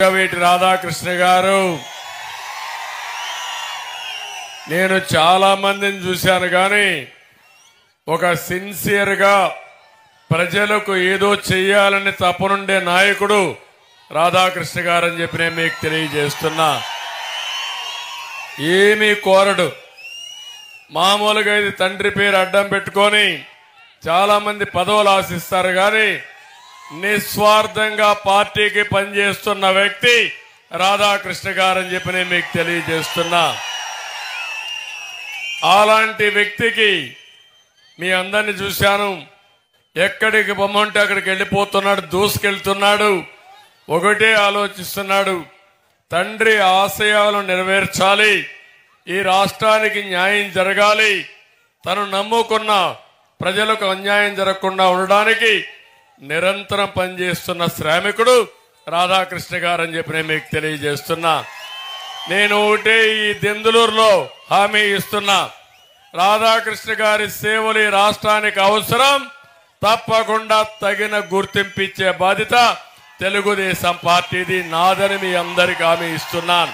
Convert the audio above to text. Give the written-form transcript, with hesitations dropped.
వీటి రాధాకృష్ణ గారు, నేను చాలా మందిని చూశాను కానీ ఒక సిన్సియర్గా ప్రజలకు ఏదో చెయ్యాలని తపనుండే నాయకుడు రాధాకృష్ణ గారు అని చెప్పి నేను మీకు తెలియజేస్తున్నా. ఏమీ కోరడు. మామూలుగా ఇది తండ్రి పేరు అడ్డం పెట్టుకొని చాలా మంది పదవులు ఆశిస్తారు కానీ నిస్వార్థంగా పార్టీకి పనిచేస్తున్న వ్యక్తి రాధాకృష్ణ గారు అని చెప్పి నేను మీకు తెలియజేస్తున్నా. అలాంటి వ్యక్తికి మీ అందరిని చూశాను. ఎక్కడికి బొమ్మంటే అక్కడికి వెళ్ళిపోతున్నాడు, దూసుకెళ్తున్నాడు. ఒకటే ఆలోచిస్తున్నాడు, తండ్రి ఆశయాలను నెరవేర్చాలి, ఈ రాష్ట్రానికి న్యాయం జరగాలి, తను నమ్ముకున్న ప్రజలకు అన్యాయం జరగకుండా ఉండడానికి నిరంతరం పనిచేస్తున్న శ్రామికుడు రాధాకృష్ణ గారు అని చెప్పి నేను మీకు తెలియజేస్తున్నా. నేను ఒకటే ఈ దెందులూరులో హామీ ఇస్తున్నా, రాధాకృష్ణ గారి సేవలు ఈ రాష్ట్రానికి అవసరం. తప్పకుండా తగిన గుర్తింపు ఇచ్చే బాధ్యత తెలుగుదేశం పార్టీది, నాదని మీ అందరికీ హామీ ఇస్తున్నాను.